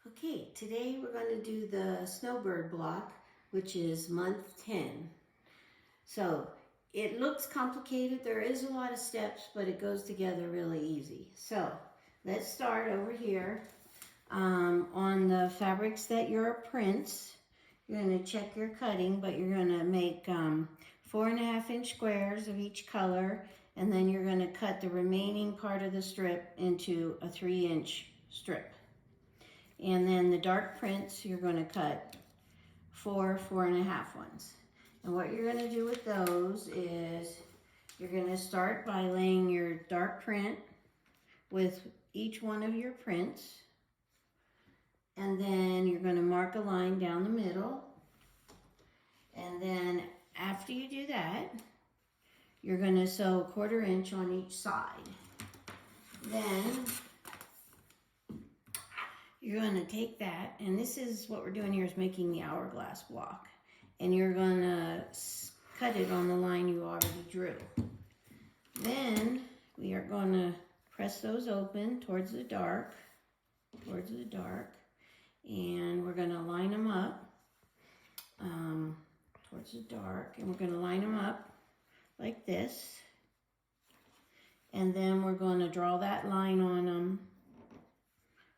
Okay, today we're going to do the snowbird block, which is month 10. So it looks complicated. There is a lot of steps, but it goes together really easy. So let's start over here on the fabrics that you're prints. You're going to check your cutting, but you're going to make 4.5-inch squares of each color, and then you're going to cut the remaining part of the strip into a 3-inch strip. And then the dark prints, you're going to cut 4.5 ones. And what you're going to do with those is you're going to start by laying your dark print with each one of your prints. And then you're going to mark a line down the middle. And then after you do that, you're going to sew 1/4 inch on each side. Then you're going to take that, and this is what we're doing here, is making the hourglass block. And you're going to cut it on the line you already drew. Then we are going to press those open towards the dark, and we're going to line them up towards the dark, and we're going to line them up like this. And then we're going to draw that line on them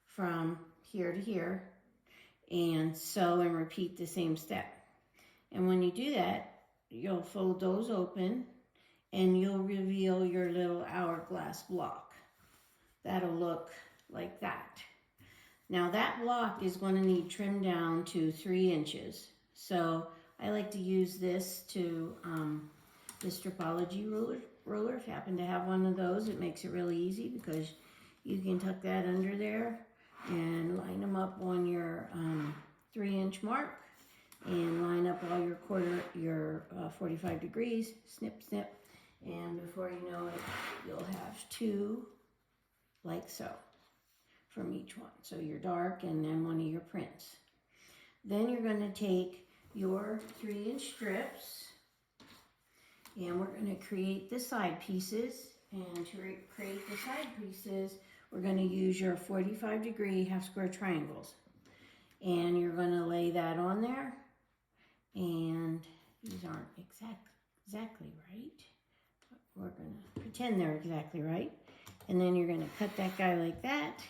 from here to here, and sew and repeat the same step. And when you do that, you'll fold those open and you'll reveal your little hourglass block. That'll look like that. Now that block is going to need trimmed down to 3 inches. So I like to use this the stripology ruler. If you happen to have one of those, it makes it really easy because you can tuck that under there and line them up on your 3-inch mark, and line up all your 45 degrees, snip, snip, and before you know it, you'll have 2 like so from each one. So your dark and then one of your prints. Then you're going to take your 3-inch strips, and we're going to create the side pieces. And to create the side pieces, we're going to use your 45-degree half square triangles. And you're going to lay that on there. And these aren't exactly right. But we're going to pretend they're exactly right. And then you're going to cut that guy like that.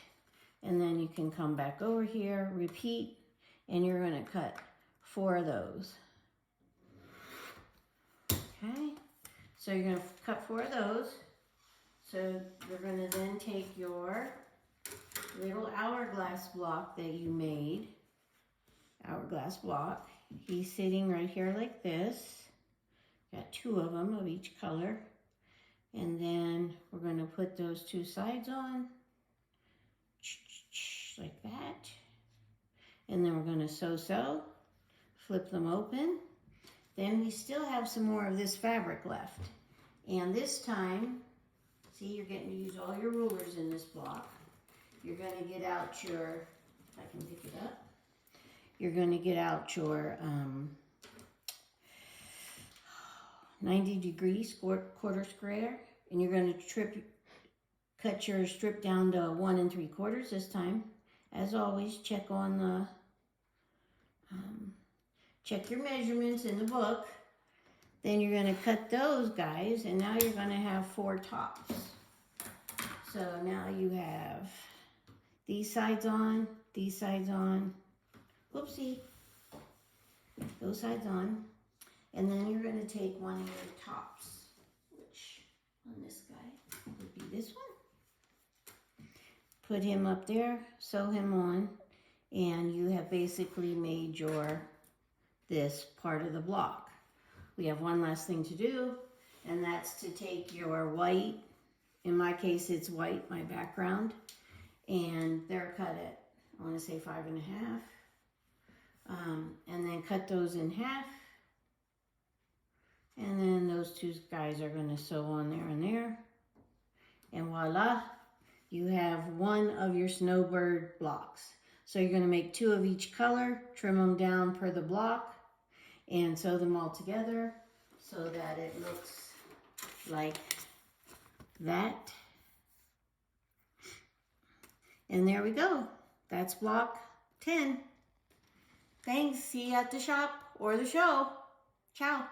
And then you can come back over here, repeat, and you're going to cut 4 of those. Okay? So you're going to cut 4 of those. So you're going to then take your little hourglass block that you made, hourglass block. He's sitting right here like this. Got 2 of them of each color. And then we're going to put those 2 sides on, like that. And then we're going to sew, flip them open. Then we still have some more of this fabric left. And this time, see, you're getting to use all your rulers in this block. You're going to get out your, if I can pick it up, you're going to get out your 90-degree 1/4 square, and you're going to cut your strip down to 1 3/4 this time. As always, check on the, check your measurements in the book. Then you're going to cut those guys, and now you're going to have 4 tops. So now you have these sides on, whoopsie, those sides on, and then you're going to take one of your tops, which on this guy would be this one. Put him up there, sew him on, and you have basically made this part of the block. We have one last thing to do, and that's to take your white, in my case it's white, my background, and they're cut at, I want to say 5.5, and then cut those in half, and then those 2 guys are going to sew on there and there, and voila, you have one of your snowbird blocks. So you're going to make 2 of each color, trim them down per the block, and sew them all together so that it looks like that. And there we go. That's block 10. Thanks. See you at the shop or the show. Ciao.